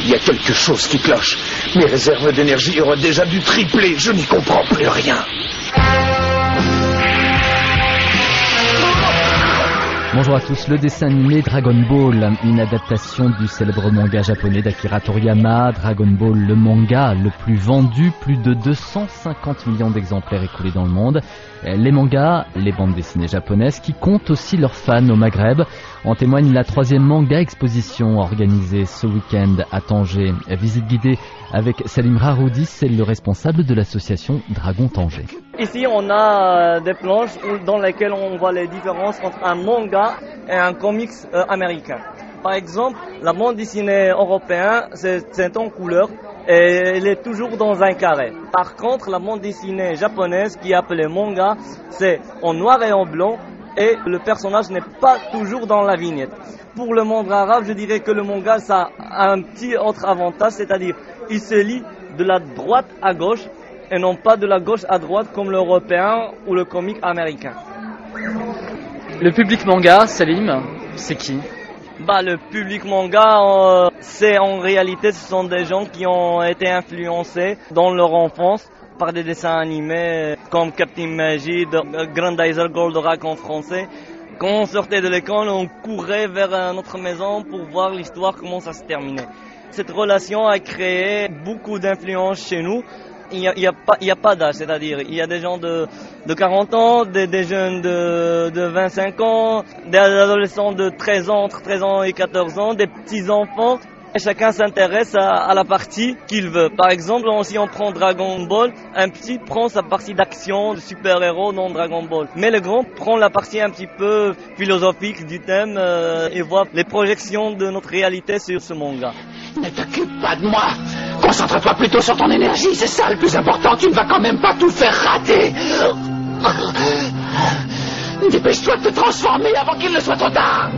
Il y a quelque chose qui cloche. Mes réserves d'énergie auraient déjà dû tripler. Je n'y comprends plus rien. Bonjour à tous, le dessin animé Dragon Ball, une adaptation du célèbre manga japonais d'Akira Toriyama. Dragon Ball, le manga le plus vendu, plus de 250 millions d'exemplaires écoulés dans le monde. Les mangas, les bandes dessinées japonaises qui comptent aussi leurs fans au Maghreb. En témoigne la 3e manga exposition organisée ce week-end à Tanger. Visite guidée avec Salim Raroudi, c'est le responsable de l'association Dragon Tanger. Ici, on a des planches dans lesquelles on voit les différences entre un manga et un comics américain. Par exemple, la bande dessinée européenne, c'est en couleur et elle est toujours dans un carré. Par contre, la bande dessinée japonaise, qui est appelée manga, c'est en noir et en blanc et le personnage n'est pas toujours dans la vignette. Pour le monde arabe, je dirais que le manga, ça a un petit autre avantage, c'est-à-dire il se lit de la droite à gauche et non pas de la gauche à droite comme l'européen ou le comique américain. Le public manga, Salim, c'est qui ? Le public manga, c'est en réalité, ce sont des gens qui ont été influencés dans leur enfance par des dessins animés comme Captain Majid, Grandizer Goldorak en français. Quand on sortait de l'école, on courait vers notre maison pour voir l'histoire, comment ça se terminait. Cette relation a créé beaucoup d'influence chez nous. Il y a pas d'âge, c'est-à-dire il y a des gens de 40 ans, des jeunes de 25 ans, des adolescents de 13 ans, entre 13 ans et 14 ans, des petits-enfants. Et chacun s'intéresse à la partie qu'il veut. Par exemple, si on prend Dragon Ball, un petit prend sa partie d'action, de super-héros dans Dragon Ball. Mais le grand prend la partie un petit peu philosophique du thème et voit les projections de notre réalité sur ce manga. Ne t'occupe pas de moi. Concentre-toi plutôt sur ton énergie, c'est ça le plus important. Tu ne vas quand même pas tout faire rater. Dépêche-toi de te transformer avant qu'il ne soit trop tard.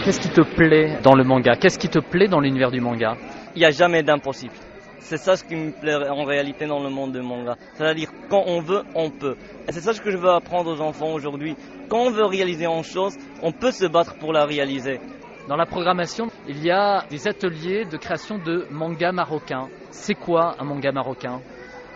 Qu'est-ce qui te plaît dans le manga ? Qu'est-ce qui te plaît dans l'univers du manga ? Il n'y a jamais d'impossible. C'est ça ce qui me plaît en réalité dans le monde du manga. C'est-à-dire quand on veut, on peut. Et c'est ça ce que je veux apprendre aux enfants aujourd'hui. Quand on veut réaliser une chose, on peut se battre pour la réaliser. Dans la programmation, il y a des ateliers de création de manga marocain. C'est quoi un manga marocain ?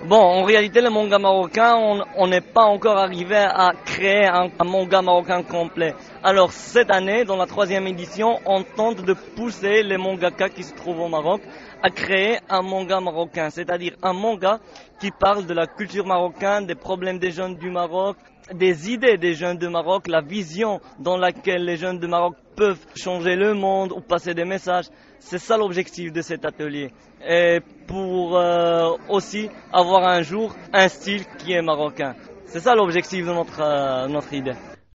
En réalité, le manga marocain, on n'est pas encore arrivé à créer un manga marocain complet. Alors, cette année, dans la 3e édition, on tente de pousser les mangaka qui se trouvent au Maroc à créer un manga marocain, c'est-à-dire un manga qui parle de la culture marocaine, des problèmes des jeunes du Maroc, des idées des jeunes du Maroc, la vision dans laquelle les jeunes du Maroc peuvent changer le monde ou passer des messages. C'est ça l'objectif de cet atelier. Et pour aussi avoir un jour un style qui est marocain. C'est ça l'objectif de notre idée.